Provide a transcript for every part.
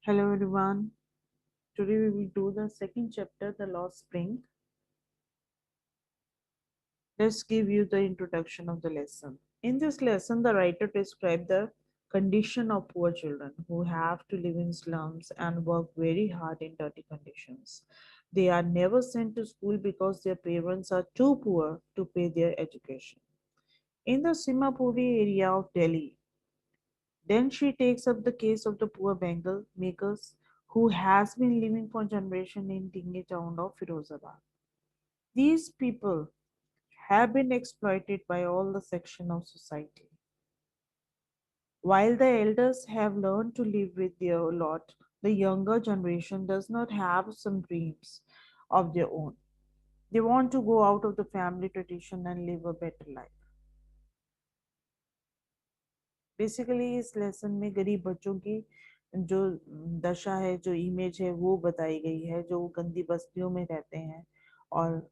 Hello everyone. Today we will do the second chapter, The Lost Spring. Let's give you the introduction of the lesson. In this lesson, the writer described the condition of poor children who have to live in slums and work very hard in dirty conditions. They are never sent to school because their parents are too poor to pay their education. In the Simapuri area of Delhi, then she takes up the case of the poor Bengal makers who has been living for generations in Dingy town of Firozabad. These people have been exploited by all the section of society. While the elders have learned to live with their lot, the younger generation does not have some dreams of their own. They want to go out of the family tradition and live a better life. Basically इस lesson में गरीब बच्चों की जो दशा है, जो image है, वो बताई गई है, जो गंदी बस्तियों में रहते हैं और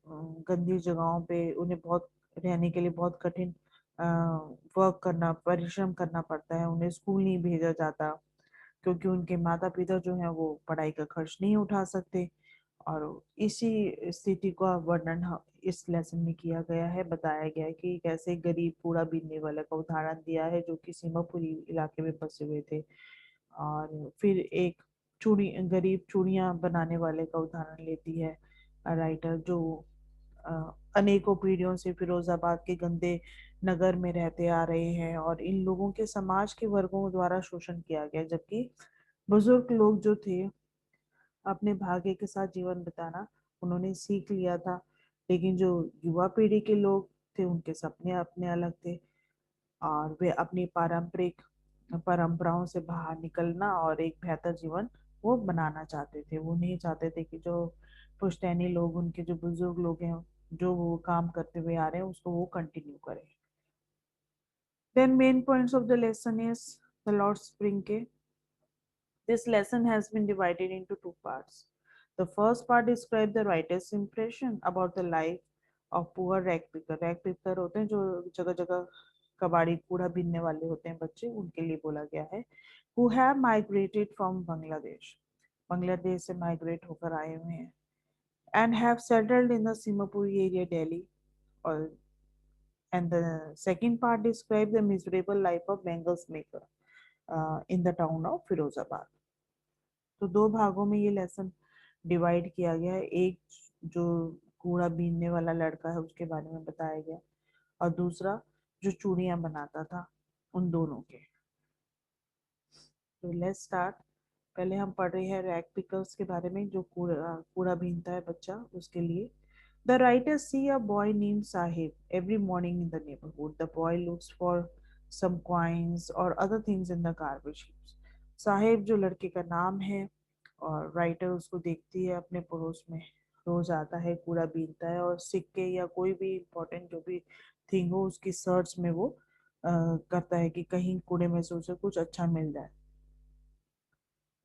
गंदी जगहों पे उन्हें बहुत रहने के लिए बहुत कठिन वर्क करना, परिश्रम करना पड़ता है। उन्हें स्कूल नहीं भेजा जाता क्योंकि उनके माता पिता जो हैं वो पढ़ाई का खर्च नहीं उठा सकते। और इसी स्थिति का वर्णन इस लेसन में किया गया है, बताया गया है कि कैसे गरीब कूड़ा बीनने वाले का उदाहरण दिया है जो कि सीमापुरी इलाके में बसे हुए थे। और फिर एक चूड़ी गरीब चूड़ियां बनाने वाले का उदाहरण लेती है राइटर, जो अनेकों पीढ़ियों से फिरोजाबाद के गंदे नगर में रहते आ रहे हैं और इन लोगों के समाज के वर्गों द्वारा शोषण किया गया, जबकि बुजुर्ग लोग जो थे अपने भाग्य के साथ जीवन बिताना उन्होंने सीख लिया था। लेकिन जो युवा पीढ़ी के लोग थे उनके सपने अपने अलग थे और वे अपनी पारंपरिक परंपराओं से बाहर निकलना और एक बेहतर जीवन वो बनाना चाहते थे। वो नहीं चाहते थे कि जो पुश्तैनी लोग, उनके जो बुजुर्ग लोग हैं, जो वो काम करते हुए आ रहे हैं उसको वो कंटिन्यू करें। Then main points of the lesson is the lord spring के This lesson has been divided into two parts. The first part describes the writer's impression about the life of poor rag picker. Rag picker होते हैं जो जगह जगह कबाड़ी कूड़ा बीनने वाले होते हैं बच्चे, उनके लिए बोला गया है। Who have migrated from Bangladesh. Bangladesh से माइग्रेट होकर आए हुए हैं and have settled in the Simapuri area, Delhi. और and the second part describes the miserable life of Bengal's maker in the town of Firozabad. तो दो भागों में ये लेसन डिवाइड किया गया है। एक जो कूड़ा बीनने वाला लड़का है उसके बारे में बताया गया और दूसरा जो चूड़ियां बनाता था उन दोनों के। तो लेट्स स्टार्ट। पहले हम पढ़ रहे हैं रैग पिकर्स के बारे में, जो कूड़ा कूड़ा बीनता है बच्चा, उसके लिए। The writer see a boy name Sahib every morning in the neighbourhood. The boy looks for some coins और other things in the garbage heaps. Sahib जो लड़के का नाम है और राइटर उसको देखती है अपने पड़ोस में, रोज आता है, कूड़ा बीनता है और सिक्के या कोई भी इम्पोर्टेंट जो भी थिंग हो उसकी सर्च में वो करता है कि कहीं कूड़े में से उसे कुछ अच्छा मिल जाए।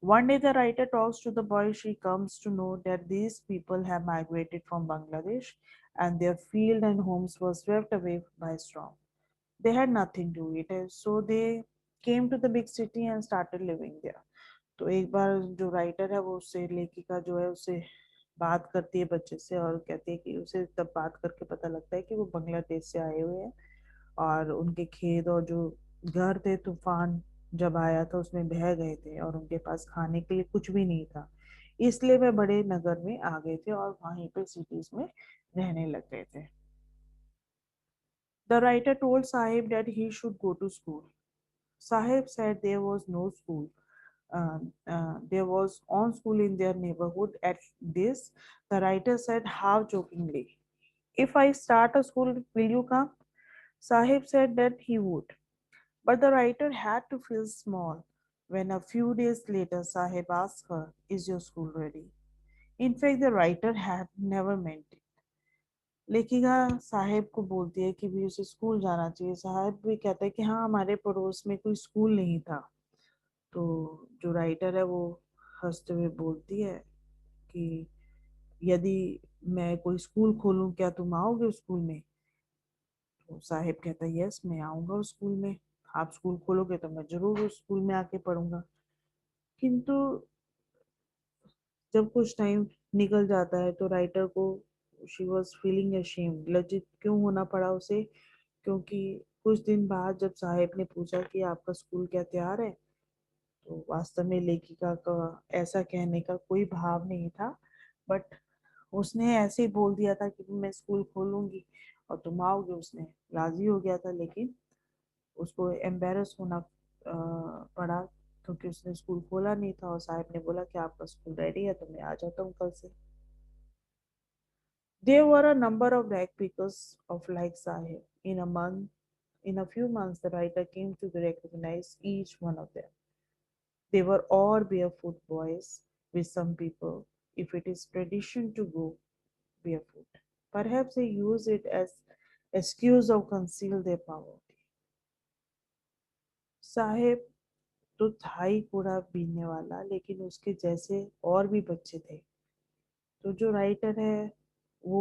One day, the writer talks to the boy. She comes to know that these people have migrated from Bangladesh and their field and homes were swept away by storm. They had nothing to eat, so they came to the big city and started living there. तो एक बार जो writer है वो उससे, लेखिका जो है उससे बात करती है बच्चे से और कहती है कि उसे तब बात करके पता लगता है कि वो बांग्लादेश से आए हुए हैं और उनके खेत और जो घर थे तूफान जब आया था उसमें बह गए थे और उनके पास खाने के लिए कुछ भी नहीं था, इसलिए वे बड़े नगर में आ गए थे और वहीं पे सिटीज में रहने लग गए थे। The writer told Sahib that he should go to school. Sahib said there was no school. There was one school in their neighborhood. At this, the writer said half jokingly, if I start a school, will you come? Sahib said that he would. But the writer had to feel small when a few days later Sahib asked her, is your school ready? In fact, the writer had never meant it. लेखिका साहिब को बोलती है कि भी उसे school जाना चाहिए। साहिब भी कहता है कि हाँ, हमारे पड़ोस में कोई स्कूल नहीं था। तो जो राइटर है वो हंसते हुए बोलती है कि यदि मैं कोई स्कूल खोलूं क्या तुम आओगे स्कूल में? तो साहिब कहता है यस, मैं आऊंगा उस स्कूल में। आप स्कूल खोलोगे तो मैं जरूर उस स्कूल में आके पढ़ूंगा। किंतु जब कुछ टाइम निकल जाता है तो राइटर को शी वॉज फीलिंग अशेम्ड, लज्जित क्यों होना पड़ा उसे, क्योंकि कुछ दिन बाद जब साहेब ने पूछा कि आपका स्कूल क्या तैयार है, तो वास्तव में लेखिका का ऐसा कहने का कोई भाव नहीं था, बट उसने ऐसे ही बोल दिया था कि मैं स्कूल खोलूंगी और तुम आओगे। उसने राजी हो गया था, लेकिन उसको एम्बेरस होना पड़ा, क्योंकि उसने स्कूल खोला नहीं था और साहब ने बोला कि आपका स्कूल रेडी है तो मैं आ जाता हूँ कल से। There were a number of rag pickers of like Sahib. In a few months, the writer came to recognize each one of them. They were all barefoot boys with some people, if it is tradition to go barefoot. Perhaps they use it as excuse of conceal their poverty. साहेब तो था ही कूड़ा बीनने वाला, लेकिन उसके जैसे और भी बच्चे थे। तो जो राइटर है वो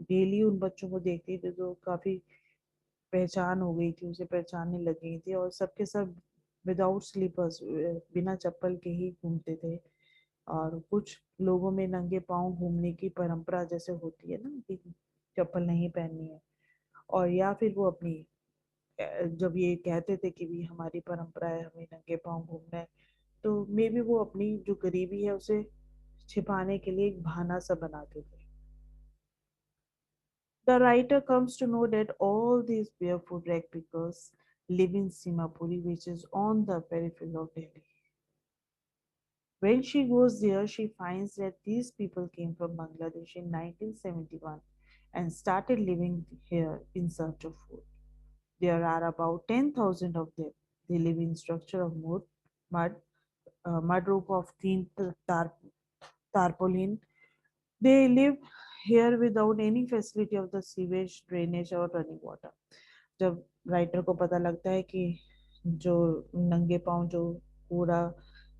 डेली उन बच्चों को देखती थी, तो काफी पहचान हो गई थी, उसे पहचानने लग गई थी, और सबके सब विदाउट स्लीपर्स, बिना चप्पल के ही घूमते थे। और कुछ लोगों में नंगे पांव घूमने की परंपरा जैसे होती है ना, कि चप्पल नहीं पहननी है, और या फिर वो अपनी जब ये कहते थे कि भी हमारी परंपरा है हमें नंगे पांव घूमना है, तो मे भी वो अपनी जो गरीबी है उसे छिपाने के लिए एक बहाना सा बनाते थे। The writer comes to know that all these barefoot rag pickers live in Simapuri, which is on the periphery of Delhi. When she goes there, she finds that these people came from Bangladesh in 1971 and started living here in search of food. There are about 10,000 of them. They live in structure of mud, mud roof of thin tarpaulin. They live here without any facility of the sewage, drainage or running water. जब writer को पता लगता है कि जो नंगे पांव जो कूड़ा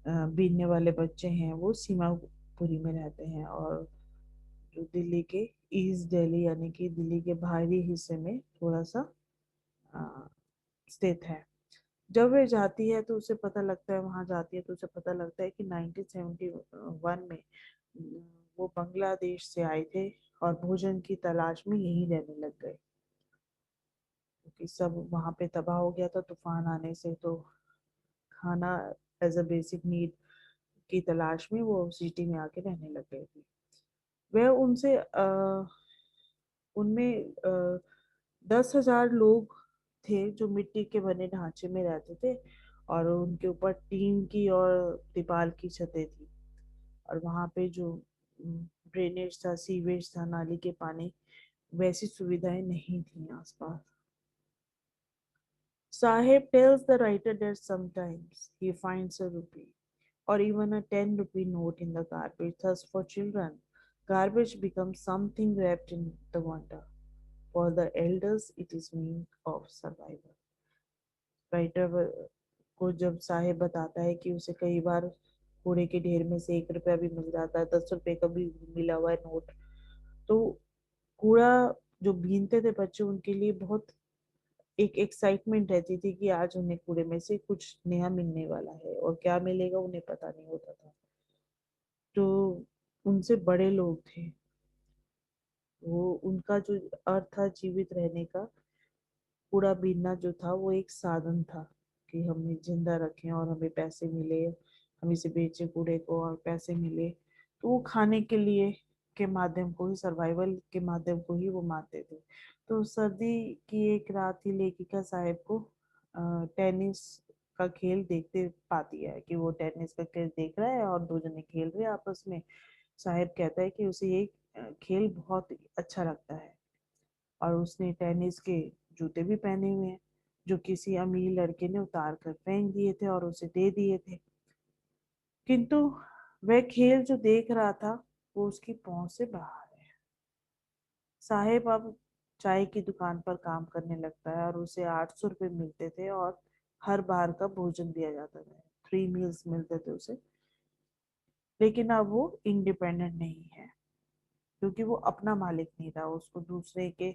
बीनने वाले बच्चे हैं वो सीमापुरी में रहते हैं, और जो दिल्ली के ईस्ट दिल्ली यानी कि दिल्ली के बाहरी हिस्से में थोड़ा सा स्थित है। जब वे जाती है तो उसे पता लगता है, वहां जाती है तो उसे पता लगता है कि 1971 में वो बांग्लादेश से आए थे और भोजन की तलाश में यहीं रहने लग गए, क्योंकि सब वहां पे तबाह हो गया था तूफान आने से। तो खाना एज अ बेसिक नीड की तलाश में वो सिटी में आके रहने लग गए थे। वह उनसे उनमें 10,000 लोग थे जो मिट्टी के बने ढांचे में रहते थे, और उनके ऊपर टीन की और तिपाल की छतें थी, और वहां पे जो ड्रेनेज था, सीवेज था, नाली के पानी, वैसी सुविधाएं नहीं थी आसपास। Sahib tells the writer that sometimes he finds a rupee or even a 10 rupee note in the garbage. Thus, for children, garbage becomes something wrapped in the wonder. For the elders, it is means of survival. Writer को जब साहेब बताता है कि उसे कई बार कूड़े के ढेर में से 1 रुपया भी मिल जाता है, 10 रुपए का भी मिला हुआ है नोट, तो कूड़ा जो बीनते थे बच्चे उनके लिए बहुत एक एक्साइटमेंट रहती थी कि आज उन्हें कूड़े में से कुछ नया मिलने वाला है, और क्या मिलेगा उन्हें पता नहीं होता था। तो उनसे बड़े लोग थे, वो उनका जो अर्थ था जीवित रहने का, कूड़ा बीनना जो था वो एक साधन था कि हमें जिंदा रखें और हमें पैसे मिले, हम इसे बेचे कूड़े को और पैसे मिले, तो वो खाने के लिए के माध्यम को ही, सर्वाइवल के माध्यम को ही वो मानते थे। तो सर्दी की एक रात ही लेखिका साहब को टेनिस का खेल देखते पाती है, कि वो टेनिस का खेल देख रहा है और दो जने खेल रहे हैं आपस में। साहब कहता है कि उसे ये खेल बहुत अच्छा लगता है, और उसने टेनिस के जूते भी पहने हुए हैं जो किसी अमीर लड़के ने उतार कर फेंक दिए थे और उसे दे दिए थे। किंतु वह खेल जो देख रहा था वो उसकी पहुंच से बाहर है। साहेब अब चाय की दुकान पर काम करने लगता है और उसे 800 रुपये मिलते थे, और हर बार का भोजन दिया जाता था, 3 मील्स मिलते थे उसे। लेकिन अब वो इंडिपेंडेंट नहीं है, क्योंकि वो अपना मालिक नहीं रहा, उसको दूसरे के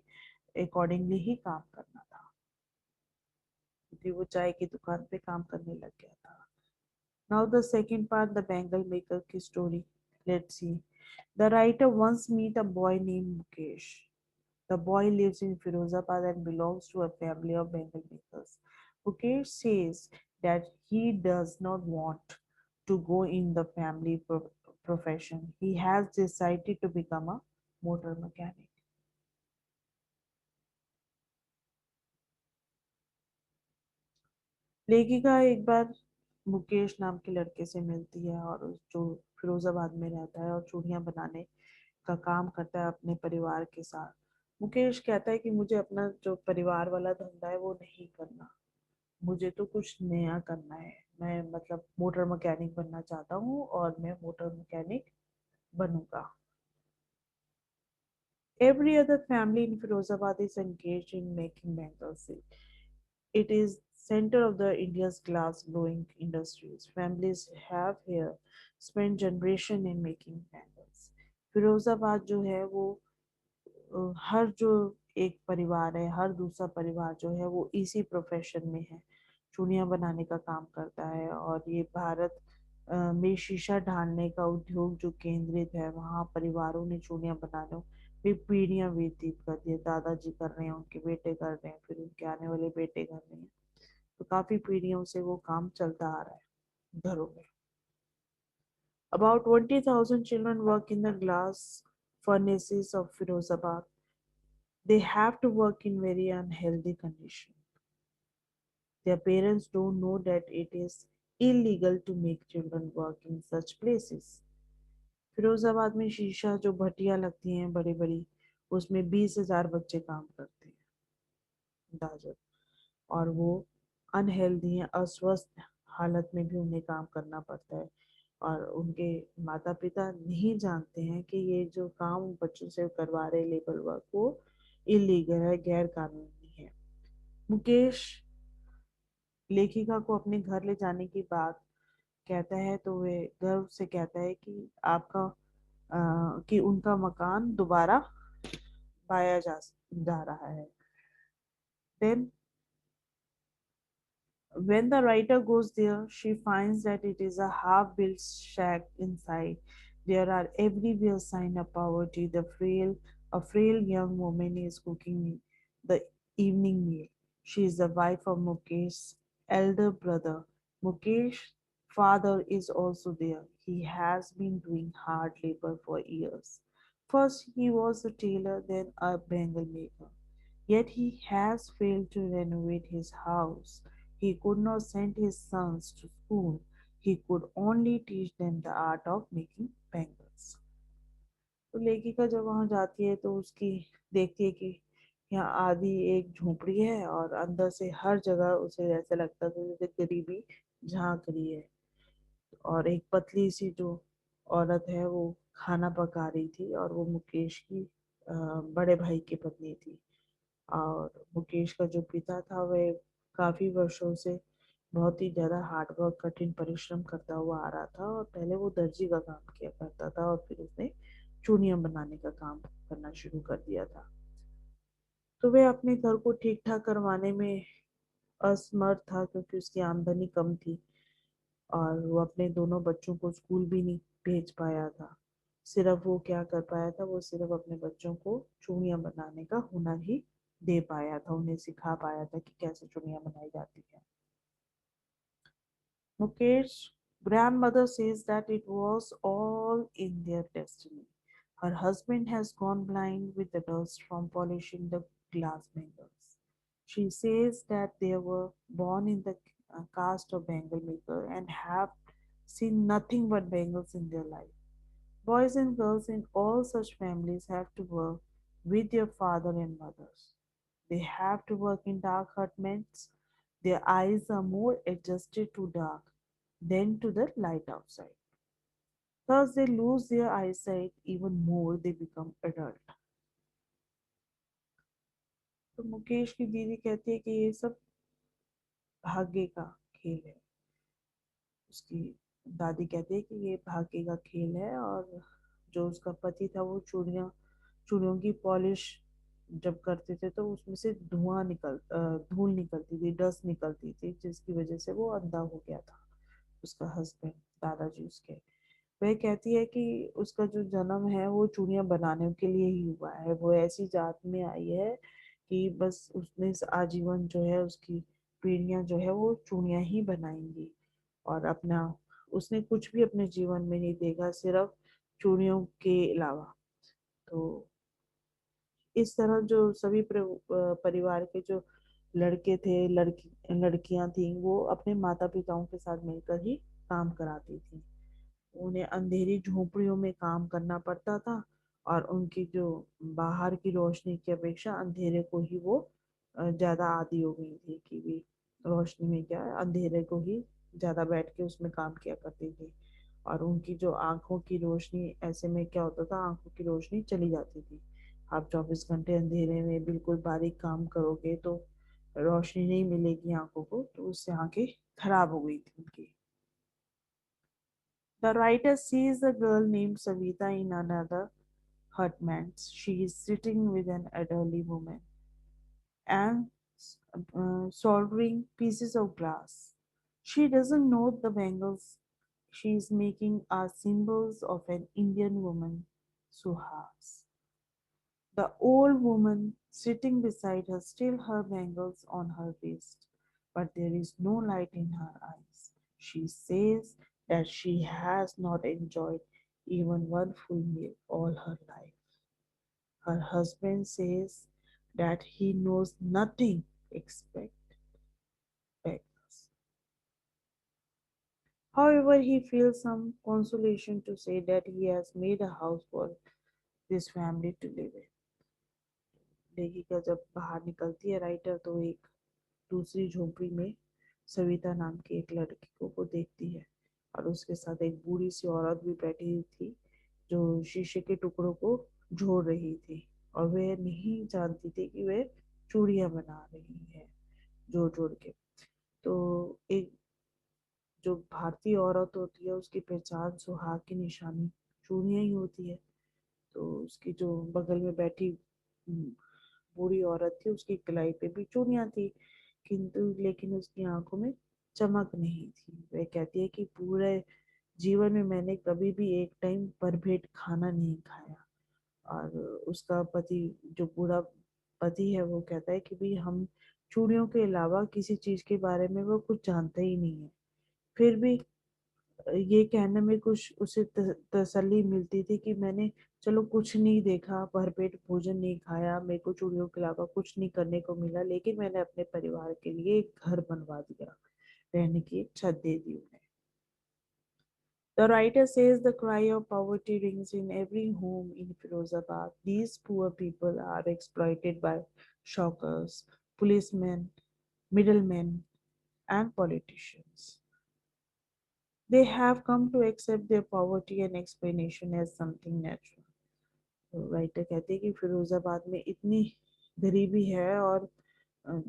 अकॉर्डिंगली ही काम करना था, क्योंकि वो चाय की दुकान पे काम करने लग गया था। Now the second part, the bangle maker की story. Let's see. The writer once meet a boy named Mukesh. The boy lives in Firozabad and belongs to a family of Bengal makers. Mukesh says that he does not want to go in the family profession. He has decided to become a motor mechanic. लेखिका एक बार मुकेश नाम के लड़के से मिलती है और जो फिरोजाबाद में रहता है और चूड़ियां बनाने का काम करता है अपने परिवार के साथ। मुकेश कहता है कि मुझे अपना जो परिवार वाला धंधा है वो नहीं करना, मुझे तो कुछ नया करना है। मैं मतलब मोटर मैकेनिक बनना चाहता हूँ और मैं मोटर मैकेनिक बनूंगा। Every other family in Firozabad is engaged in making bangles. It is center of the India's glass blowing industries. Families have here spent generation in making bangles. Firozabad जो है वो हर जो एक परिवार है, हर दूसरा परिवार जो है वो इसी प्रोफेशन में है, चूड़ियां बनाने का काम करता है। और ये भारत में शीशा ढालने का उद्योग जो केंद्रित है, वहाँ परिवारों ने चूड़ियां बनाने में पीढ़ियां व्यतीत कर दी है। दादाजी कर रहे हैं, उनके बेटे कर रहे हैं, फिर उनके आने वाले बेटे कर रहे हैं। तो काफी पीढ़ियों से वो काम चलता आ रहा है घरों में। About 20,000 children work in the glass furnaces of Firozabad. They have to work in very unhealthy conditions. Their parents don't know that it is illegal to make children work in such places. Firozabad में शीशा जो भट्टियां लगती हैं बड़ी बड़ी, उसमें 20,000 बच्चे काम करते हैं, अंदाजा। और वो अनहेल्दी हैं, अस्वस्थ हालत में भी उन्हें काम करना पड़ता है। और उनके माता पिता नहीं जानते हैं कि ये जो काम बच्चों से करवा रहे लेबर वर्क वो इलीगल है, गैर कानूनी है। मुकेश लेखिका को अपने घर ले जाने की बात कहता है तो वे गर्व से कहता है कि आपका कि उनका मकान दोबारा पाया जा रहा है। Then when the writer goes there, she finds that it is a half-built shack inside. There are everywhere signs of poverty. A frail young woman is cooking the evening meal. She is the wife of Mukesh's elder brother. Mukesh's father is also there. He has been doing hard labor for years. First, he was a tailor, then a bangle maker. Yet he has failed to renovate his house. He could not send his sons to school. He could only teach them the art of making bangles. तो लेखिका जब वहां जाती है तो उसकी देखती है कि यहाँ आधी एक झोपड़ी है और अंदर से हर जगह उसे ऐसा लगता था जैसे गरीबी झांक रही है। और एक पतली सी जो औरत है वो खाना पका रही थी और वो मुकेश की बड़े भाई की पत्नी थी। और मुकेश का जो पिता था वह काफी वर्षों से बहुत ही ज्यादा हार्ड वर्क, कठिन परिश्रम करता हुआ आ रहा था। और पहले वो दर्जी का काम किया करता था और फिर उसने चूड़ियां बनाने का काम करना शुरू कर दिया था। तो वह अपने घर को ठीक ठाक करवाने में असमर्थ था क्योंकि उसकी आमदनी कम थी और वो अपने दोनों बच्चों को स्कूल भी नहीं भेज पाया था। सिर्फ वो क्या कर पाया था, वो सिर्फ अपने बच्चों को चूड़ियां बनाने का हुनर ही दे पाया था, उन्हें सिखा पाया था कि कैसे चूड़ियां बनाई जाती है। Mukesh's grandmother says that it was all in their destiny. Her husband has gone blind with the dust from polishing the glass bangles. She says that they were born in the caste of bangle maker and have seen nothing but bangles in their life. Boys and girls in all such families have to work with their father and mothers. They have to work in dark hutments. Their eyes are more adjusted to dark than to the light outside. Thus, they lose their eyesight even more they become adult. तो मुकेश की दीदी कहती है कि ये सब भाग्य का खेल है। उसकी दादी कहती है कि ये भाग्य का खेल है। और जो उसका पति था वो चूड़ियों की पॉलिश जब करते थे तो उसमें से धूल निकलती थी, डस्ट निकलती थी, जिसकी वजह से वो अंधा हो गया था, उसका हस्बैंड, दादाजी उसके। वह कहती है कि उसका जो जन्म है वो चूड़ियां बनाने के लिए ही हुआ है। वो ऐसी जात में आई है कि बस उसने इस आजीवन जो है उसकी पीढ़ियां जो है वो चूड़ियां ही बनाएंगी। और अपना उसने कुछ भी अपने जीवन में नहीं देखा, सिर्फ चूड़ियों के अलावा। तो इस तरह जो सभी परिवार के जो लड़के थे, लड़कियां थी, वो अपने माता पिताओं के साथ मिलकर ही काम कराती थी। उन्हें अंधेरी झोपड़ियों में काम करना पड़ता था, और उनकी जो बाहर की रोशनी की अपेक्षा अंधेरे को ही वो ज्यादा आदी हो गई थी कि भी रोशनी में क्या है, अंधेरे को ही ज्यादा बैठ के उसमें काम किया करती थी। और उनकी जो आंखों की रोशनी, ऐसे में क्या होता था, आंखों की रोशनी चली जाती थी। आप 24 घंटे अंधेरे में बिल्कुल बारीक काम करोगे तो रोशनी नहीं मिलेगी आंखों को, तो उससे आंखें खराब हो गई थी उनकी। The writer sees a girl named Savita in another hutman. She is sitting with an elderly woman and soldering pieces of glass. She doesn't know the bangles she is making are symbols of an Indian woman, Suhas. The old woman sitting beside her still her bangles on her wrist, but there is no light in her eyes. She says that she has not enjoyed even one full meal all her life. Her husband says that he knows nothing except beggars. However, he feels some consolation to say that he has made a house for this family to live in. लेखिका जब बाहर निकलती है writer, तो एक दूसरी झोपड़ी में सविता नाम की एक लड़की को वो देखती है, और उसके साथ एक बूढ़ी सी औरत भी बैठी हुई थी जो शीशे के टुकड़ों को जोड़ रही थी। और वह नहीं जानती थी कि वह चूड़ियां बना रही है जोड़ जोड़ के। तो एक जो भारतीय औरत होती है उसकी पहचान सुहाग की निशानी चूड़ियां ही होती है। तो उसकी जो बगल में बैठी बूढ़ी औरत थी, उसकी कलाई पे भी चूड़ियां थी, किंतु लेकिन उसकी आंखों में चमक नहीं थी। वह कहती है कि पूरे जीवन में मैंने कभी भी एक टाइम भरपेट खाना नहीं खाया। और उसका पति, जो बूढ़ा पति है, वो कहता है कि भाई हम चूड़ियों के अलावा किसी चीज के बारे में वो कुछ जानता ही नहीं है। फिर भी ये कहने में कुछ उसे तसल्ली मिलती थी कि मैंने चलो कुछ नहीं देखा, भरपेट भोजन नहीं खाया, मेरे को चूड़ियों के अलावा कुछ नहीं करने को मिला, लेकिन मैंने अपने परिवार के लिए एक घर बनवा दिया, रहने की एक छत दे दी उन्हें। The writer says the cry of poverty rings in every home in Firozabad. These poor people are exploited by shockers, policemen, middlemen, and politicians. They have come to accept their poverty and explanation as something natural. तो writer कहते हैं कि फिरोजाबाद में इतनी गरीबी है, और अ,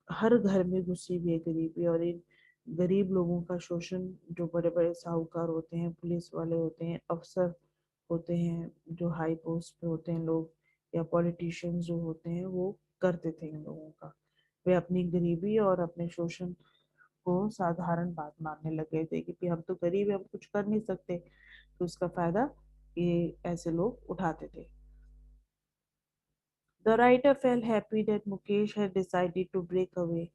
हर घर में घुसी हुई है गरीबी। और इन गरीब लोगों का शोषण जो बड़े बड़े साहूकार होते हैं, पुलिस वाले होते हैं, अफसर होते हैं, जो हाई पोस्ट पे होते हैं लोग, या पॉलिटिशियंस जो होते हैं, वो करते थे इन लोगों का। वे अपनी गरीबी और अपने शोषण को साधारण बात मानने लग गए थे कि भाई हम तो गरीब है, हम कुछ कर नहीं सकते। तो उसका फायदा ये ऐसे लोग उठाते थे। The writer felt happy that Mukesh had decided to break away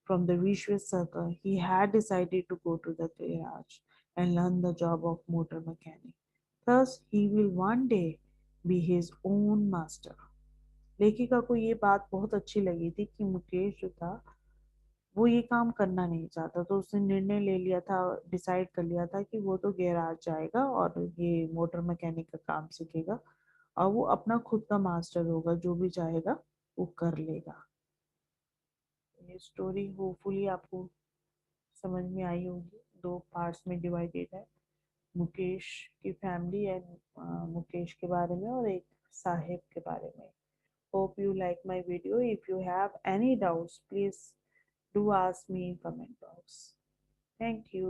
from the vicious circle. He had decided to go to the garage and learn the job of motor mechanic. Thus, he will one day be his own master. लेखिका को ये बात बहुत अच्छी लगी थी कि मुकेश जो था वो ये काम करना नहीं चाहता, तो उसने निर्णय ले लिया था, डिसाइड कर लिया था कि वो तो गैराज जाएगा और ये मोटर मैकेनिक का काम सीखेगा, और वो अपना खुद का मास्टर होगा, जो भी चाहेगा वो कर लेगा। ये स्टोरी होपफुली आपको समझ में आई होगी। दो पार्ट्स में डिवाइडेड है, मुकेश की फैमिली एंड मुकेश के बारे में, और एक साहेब के बारे में। Hope you like my video. If you have any doubts please do ask me in comment box. Thank you.